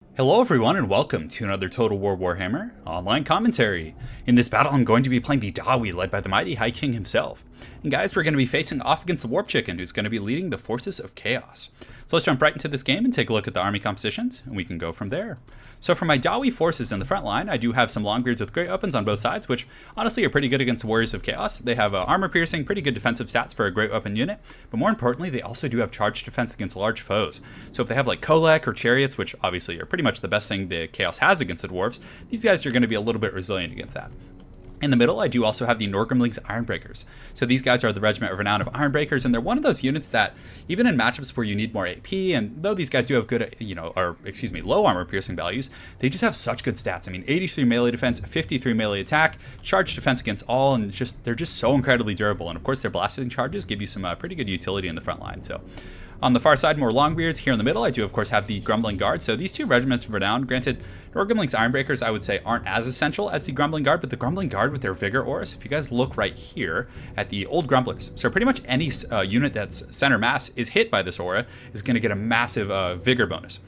Hello everyone and welcome to another Total War Warhammer online commentary. In this battle I'm going to be playing the Dawi led by the mighty High King himself. And guys, we're going to be facing off against the Warp Chicken who's going to be leading the forces of chaos. So let's jump right into this game and take a look at the army compositions and we can go from there. So for my Dawi forces in the front line, I do have some Longbeards with great weapons on both sides, which honestly are pretty good against the Warriors of Chaos. They have armor piercing, pretty good defensive stats for a great weapon unit, but more importantly, they also do have charge defense against large foes. So if they have like Kolek or Chariots, which obviously are pretty much the best thing the Chaos has against the Dwarfs, these guys are going to be a little bit resilient against that. In the middle, I do also have the Norgrimling's Ironbreakers. So these guys are the Regiment of Renown of Ironbreakers, and they're one of those units that, even in matchups where you need more AP, and though these guys do have good, low armor piercing values, they just have such good stats. I mean, 83 melee defense, 53 melee attack, charge defense against all, and they're just so incredibly durable. And of course, their blasting charges give you some pretty good utility in the front line. So on the far side, more Longbeards. Here in the middle, I do, of course, have the Grumbling Guard. So these two Regiments of Renown, granted, Norgrimling's Ironbreakers, I would say, aren't as essential as the Grumbling Guard, but the Grumbling Guard with their Vigor Auras, if you guys look right here at the old Grumblers, so pretty much any unit that's center mass is hit by this aura is going to get a massive Vigor bonus.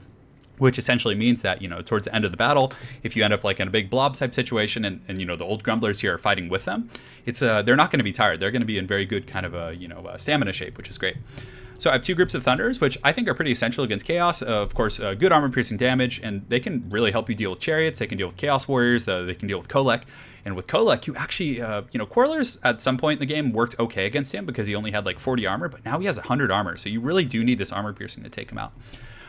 Which essentially means that, towards the end of the battle, if you end up like in a big blob type situation and the old Grumblers here are fighting with them, they're not going to be tired. They're going to be in very good kind of stamina shape, which is great. So I have two groups of Thunders, which I think are pretty essential against Chaos. Of course, good armor-piercing damage, and they can really help you deal with Chariots. They can deal with Chaos Warriors. They can deal with Kolek. And with Kolek, you actually, Quarrelers at some point in the game worked okay against him because he only had like 40 armor, but now he has 100 armor. So you really do need this armor-piercing to take him out.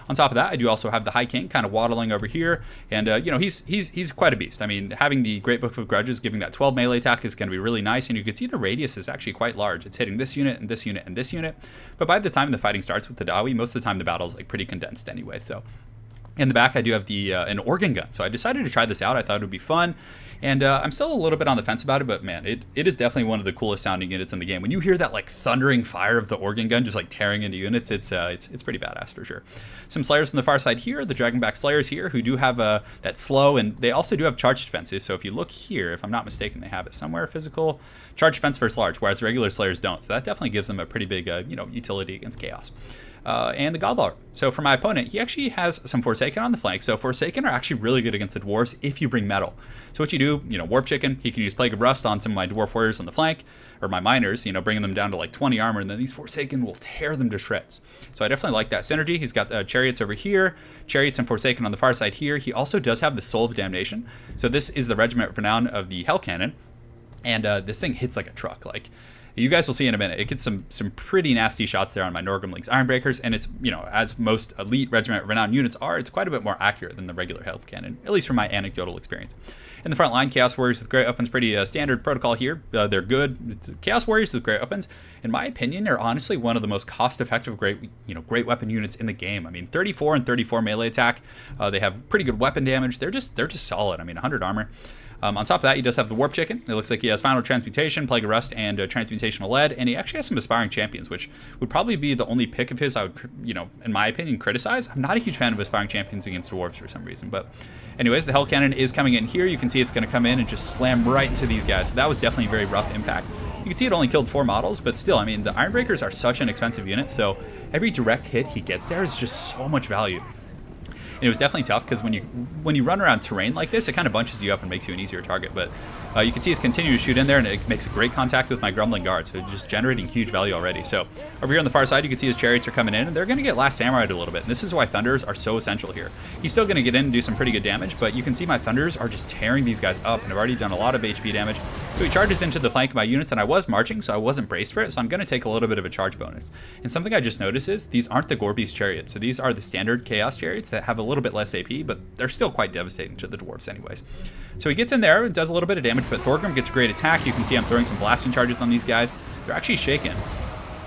On top of that, I do also have the High King kind of waddling over here, and he's quite a beast. I mean, having the Great Book of Grudges giving that 12 melee attack is going to be really nice, and you can see the radius is actually quite large. It's hitting this unit and this unit and this unit, but by the time the fighting starts with the Dawi, most of the time the battle is like pretty condensed anyway. So in the back, I do have the an organ gun. So I decided to try this out. I thought it would be fun. And I'm still a little bit on the fence about it, but man, it is definitely one of the coolest sounding units in the game. When you hear that like thundering fire of the organ gun just like tearing into units, it's pretty badass for sure. Some Slayers on the far side here, the Dragonback Slayers here, who do have that slow, and they also do have charge defenses. So if you look here, if I'm not mistaken, they have it somewhere, physical charge defense versus large, whereas regular Slayers don't. So that definitely gives them a pretty big utility against Chaos. And the Godlord. So for my opponent, he actually has some Forsaken on the flank. So Forsaken are actually really good against the Dwarves if you bring metal. So what you do, Warp Chicken, he can use Plague of Rust on some of my Dwarf Warriors on the flank, or my Miners, bringing them down to like 20 armor, and then these Forsaken will tear them to shreds. So I definitely like that synergy. He's got Chariots over here, Chariots and Forsaken on the far side here. He also does have the Soul of Damnation. So this is the Regiment of Renown of the Hell Cannon, and this thing hits like a truck. Like, you guys will see in a minute, it gets some pretty nasty shots there on my Norgrimling's Ironbreakers, and it's, as most elite Regiment Renowned units are, it's quite a bit more accurate than the regular Health Cannon, at least from my anecdotal experience. In the front line, Chaos Warriors with great weapons, pretty standard protocol here. They're good. Chaos Warriors with great weapons, in my opinion, are honestly one of the most cost-effective great weapon units in the game. I mean, 34 and 34 melee attack. They have pretty good weapon damage. They're just solid. I mean, 100 armor. On top of that, he does have the Warp Chicken. It looks like he has Final Transmutation, Plague of Rust, and Transmutational Lead, and he actually has some Aspiring Champions, which would probably be the only pick of his I would, in my opinion, criticize. I'm not a huge fan of Aspiring Champions against Dwarves for some reason, but anyways, the Hell Cannon is coming in here. You can see it's going to come in and just slam right into these guys, so that was definitely a very rough impact. You can see it only killed 4 models, but still, I mean, the Ironbreakers are such an expensive unit, so every direct hit he gets there is just so much value. And it was definitely tough because when you run around terrain like this, it kind of bunches you up and makes you an easier target. But you can see it's continuing to shoot in there, and it makes a great contact with my Grumbling Guard, so just generating huge value already. So over here on the far side, you can see his Chariots are coming in, and they're going to get Last Samurai a little bit. And this is why Thunders are so essential here. He's still going to get in and do some pretty good damage, but you can see my Thunders are just tearing these guys up, and I've already done a lot of HP damage. So he charges into the flank of my units, and I was marching, so I wasn't braced for it, so I'm going to take a little bit of a charge bonus. And something I just noticed is these aren't the Gorby's Chariots, so these are the standard Chaos Chariots that have a little bit less AP, but they're still quite devastating to the Dwarves anyways. So he gets in there and does a little bit of damage, but Thorgrim gets a great attack. You can see I'm throwing some blasting charges on these guys. They're actually shaken.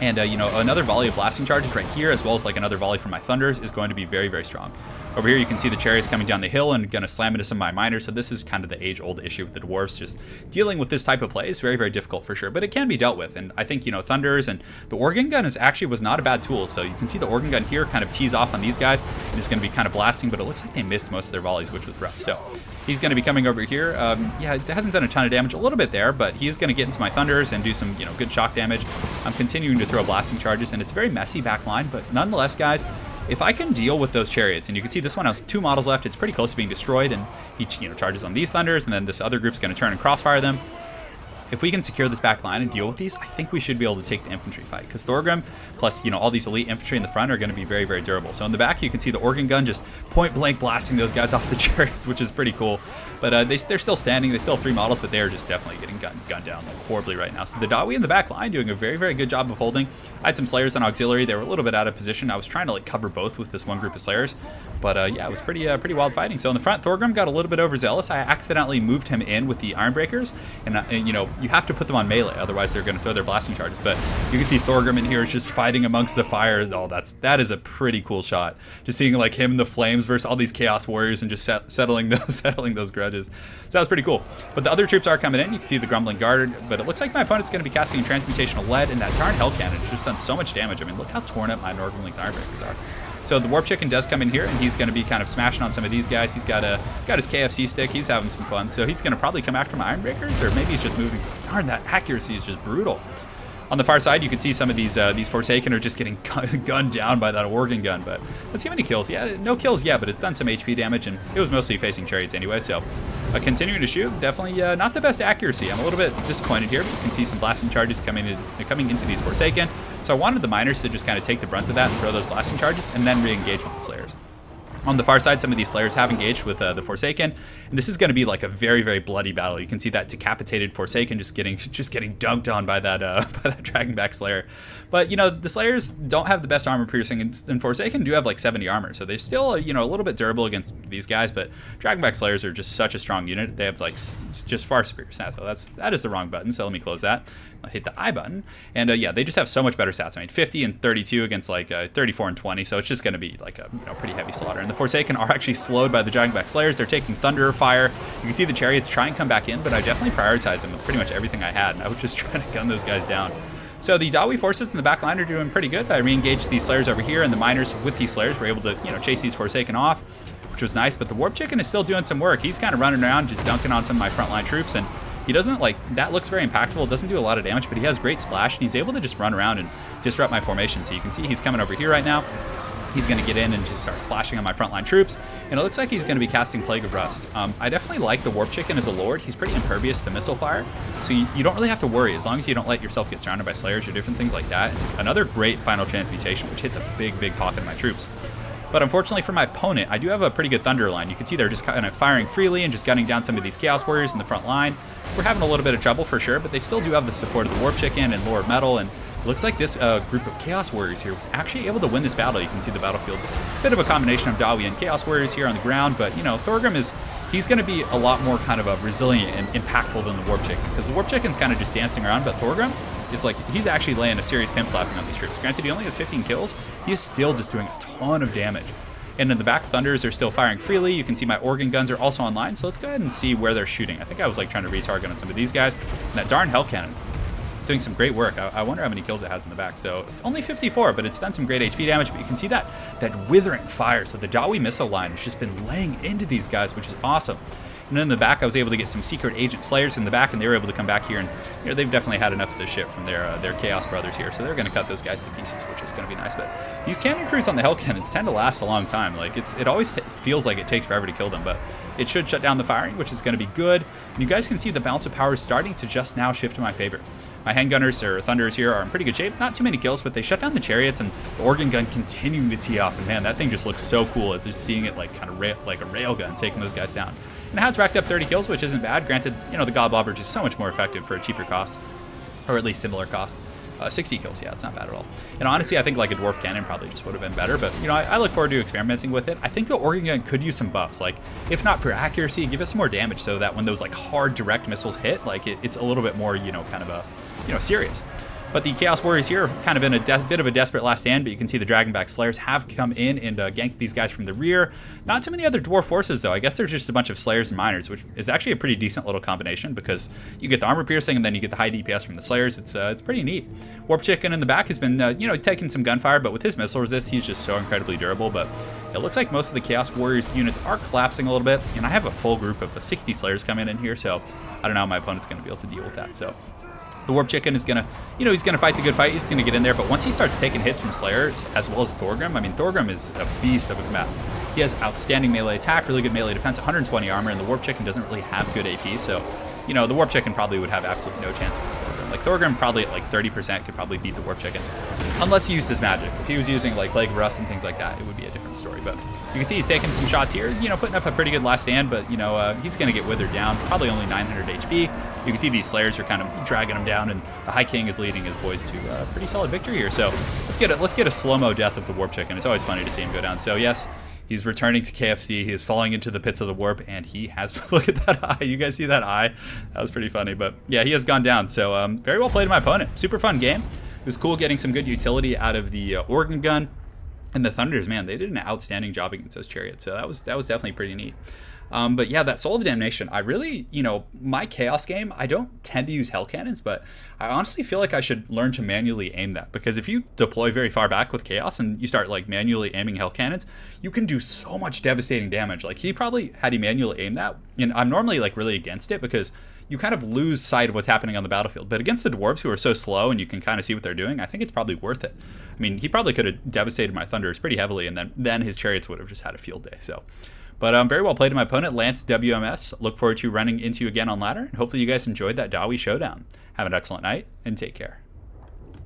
And, another volley of blasting charges right here, as well as like another volley from my Thunders, is going to be very, very strong. Over here, you can see the Chariots coming down the hill and going to slam into some of my Miners. So this is kind of the age-old issue with the Dwarves. Just dealing with this type of play is very, very difficult for sure, but it can be dealt with. And I think, Thunders and the Organ Gun was not a bad tool. So you can see the Organ Gun here kind of tease off on these guys, and it's going to be kind of blasting, but it looks like they missed most of their volleys, which was rough. So he's going to be coming over here. Yeah, it hasn't done a ton of damage, a little bit there, but he's going to get into my Thunders and do some, good shock damage. I'm continuing to throw blasting charges, and it's a very messy back line, but nonetheless, guys, if I can deal with those chariots, and you can see this one has 2 models left, it's pretty close to being destroyed, and he charges on these thunders, and then this other group's going to turn and crossfire them. If we can secure this back line and deal with these, I think we should be able to take the infantry fight, because Thorgrim plus all these elite infantry in the front are going to be very, very durable. So in the back, you can see the organ gun just point blank blasting those guys off the chariots, which is pretty cool. But they're still standing. They still have 3 models, but they are just definitely getting gunned down like horribly right now. So the Dawi in the back line doing a very, very good job of holding. I had some Slayers on auxiliary. They were a little bit out of position. I was trying to like cover both with this one group of Slayers, but yeah, it was pretty wild fighting. So in the front, Thorgrim got a little bit overzealous. I accidentally moved him in with the Ironbreakers, and you have to put them on melee, otherwise they're going to throw their blasting charges. But you can see Thorgrim in here is just fighting amongst the fire. Oh, that is a pretty cool shot. Just seeing like him in the flames versus all these Chaos Warriors and just settling those grudges. So that was pretty cool. But the other troops are coming in. You can see the Grumbling Guard, but it looks like my opponent's going to be casting Transmutational Lead, and that darn Hell Cannon has just done so much damage. I mean, look how torn up my Norgrimling's Ironbreakers are. So the Warp Chicken does come in here, and he's going to be kind of smashing on some of these guys. He's got his KFC stick. He's having some fun. So he's going to probably come after my Ironbreakers, or maybe he's just moving. Darn, that accuracy is just brutal. On the far side, you can see some of these Forsaken are just getting gunned down by that organ gun. But let's see how many kills. Yeah, no kills yet, but it's done some HP damage, and it was mostly facing chariots anyway. So continuing to shoot, definitely not the best accuracy. I'm a little bit disappointed here, but you can see some blasting charges coming into these Forsaken. So I wanted the miners to just kind of take the brunt of that and throw those blasting charges, and then re-engage with the Slayers. On the far side, some of these Slayers have engaged with the Forsaken, and this is going to be like a very, very bloody battle. You can see that decapitated Forsaken just getting dunked on by that Dragonback Slayer. But the Slayers don't have the best armor piercing, and Forsaken do have like 70 armor, so they're still a little bit durable against these guys. But Dragonback Slayers are just such a strong unit. They have like just far superior stats. So that is the wrong button. So let me close that. I'll hit the I button, and yeah, they just have so much better stats. I mean, 50 and 32 against like 34 and 20. So it's just going to be like a pretty heavy slaughter. And the Forsaken are actually slowed by the Dragonback Slayers. They're taking Thunder Fire. You can see the chariots try and come back in, but I definitely prioritized them with pretty much everything I had, and I was just trying to gun those guys down. So the Dawi forces in the back line are doing pretty good. I re-engaged these Slayers over here, and the miners with these Slayers were able to chase these Forsaken off, which was nice. But the Warp Chicken is still doing some work. He's kind of running around just dunking on some of my frontline troops, and he doesn't that looks very impactful. It doesn't do a lot of damage, but he has great splash, and he's able to just run around and disrupt my formation. So you can see he's coming over here right now. He's going to get in and just start splashing on my frontline troops, and it looks like he's going to be casting Plague of Rust. I definitely like the Warp Chicken as a lord. He's pretty impervious to missile fire, so you don't really have to worry as long as you don't let yourself get surrounded by Slayers or different things like that. Another great final transmutation, which hits a big, big pocket of my troops. But unfortunately for my opponent, I do have a pretty good Thunder line. You can see they're just kind of firing freely and just gunning down some of these Chaos Warriors in the front line. We're having a little bit of trouble for sure, but they still do have the support of the Warp Chicken and Lord Metal, and it looks like this group of Chaos Warriors here was actually able to win this battle. You can see the battlefield. Bit of a combination of Dawi and Chaos Warriors here on the ground, but Thorgrim he's going to be a lot more kind of a resilient and impactful than the Warp Chicken, because the Warp Chicken's kind of just dancing around, but Thorgrim is like, he's actually laying a serious pimp slapping on these troops. Granted, he only has 15 kills. He's still just doing a ton of damage. And in the back, Thunders are still firing freely. You can see my organ guns are also online, so let's go ahead and see where they're shooting. I think I was like trying to retarget on some of these guys. And that darn Hell Cannon doing some great work. I wonder how many kills it has in the back. So only 54, but it's done some great HP damage. But you can see that withering fire. So the Dawi missile line has just been laying into these guys, which is awesome. And then in the back, I was able to get some Secret Agent Slayers in the back, and they were able to come back here. And they've definitely had enough of this shit from their Chaos Brothers here, so they're going to cut those guys to pieces, which is going to be nice. But these cannon crews on the Hell Cannons tend to last a long time. Like it always feels like it takes forever to kill them, but it should shut down the firing, which is going to be good. And you guys can see the balance of power is starting to just now shift to my favor. My handgunners or Thunders here are in pretty good shape. Not too many kills, but they shut down the chariots, and the organ gun continuing to tee off. And man, that thing just looks so cool. It's just seeing it like kind of like a rail gun taking those guys down. And it has racked up 30 kills, which isn't bad. Granted, the God Bobber is so much more effective for a cheaper cost, or at least similar cost. 60 kills, yeah, it's not bad at all. And honestly, I think like a Dwarf Cannon probably just would have been better, but I look forward to experimenting with it. I think the organ gun could use some buffs, like if not for accuracy, give us some more damage so that when those like hard direct missiles hit, like it's a little bit more, kind of a, serious. But the Chaos Warriors here are kind of in a bit of a desperate last stand, but you can see the Dragonback Slayers have come in and ganked these guys from the rear. Not too many other Dwarf forces, though. I guess there's just a bunch of Slayers and Miners, which is actually a pretty decent little combination because you get the armor piercing and then you get the high DPS from the Slayers. It's pretty neat. Warp Chicken in the back has been, taking some gunfire, but with his missile resist, he's just so incredibly durable. But it looks like most of the Chaos Warriors units are collapsing a little bit, and I have a full group of 60 Slayers coming in here, so I don't know how my opponent's going to be able to deal with that. So The Warp Chicken is gonna, he's gonna fight the good fight. He's gonna get in there, but once he starts taking hits from Slayers as well as Thorgrim, I mean, Thorgrim is a beast of a command. He has outstanding melee attack, really good melee defense, 120 armor, and the Warp Chicken doesn't really have good AP. So, the Warp Chicken probably would have absolutely no chance against Thorgrim. Like Thorgrim probably at like 30% could probably beat the Warp Chicken, unless he used his magic. If he was using like Leg of Rust and things like that, it would be a different story. But you can see he's taking some shots here, putting up a pretty good last stand, but he's going to get withered down, probably only 900 HP. You can see these Slayers are kind of dragging him down, and the High King is leading his boys to a pretty solid victory here. So let's get a slow-mo death of the Warp Chicken. It's always funny to see him go down. So yes, he's returning to KFC. He is falling into the pits of the warp, and he has, look at that eye. You guys see that eye? That was pretty funny, but yeah, he has gone down. So very well played by my opponent. Super fun game. It was cool getting some good utility out of the Organ Gun. And the Thunders, man, they did an outstanding job against those Chariots. So that was definitely pretty neat. But yeah, that Soul of Damnation, I really, my Chaos game, I don't tend to use Hell Cannons, but I honestly feel like I should learn to manually aim that. Because if you deploy very far back with Chaos and you start like manually aiming Hell Cannons, you can do so much devastating damage. Like he probably had he manually aimed that. And I'm normally like really against it because you kind of lose sight of what's happening on the battlefield. But against the Dwarves, who are so slow and you can kind of see what they're doing, I think it's probably worth it. I mean, he probably could have devastated my Thunders pretty heavily, and then his Chariots would have just had a field day. So, but very well played to my opponent, Lance WMS. Look forward to running into you again on ladder, and hopefully you guys enjoyed that Dawi showdown. Have an excellent night, and take care.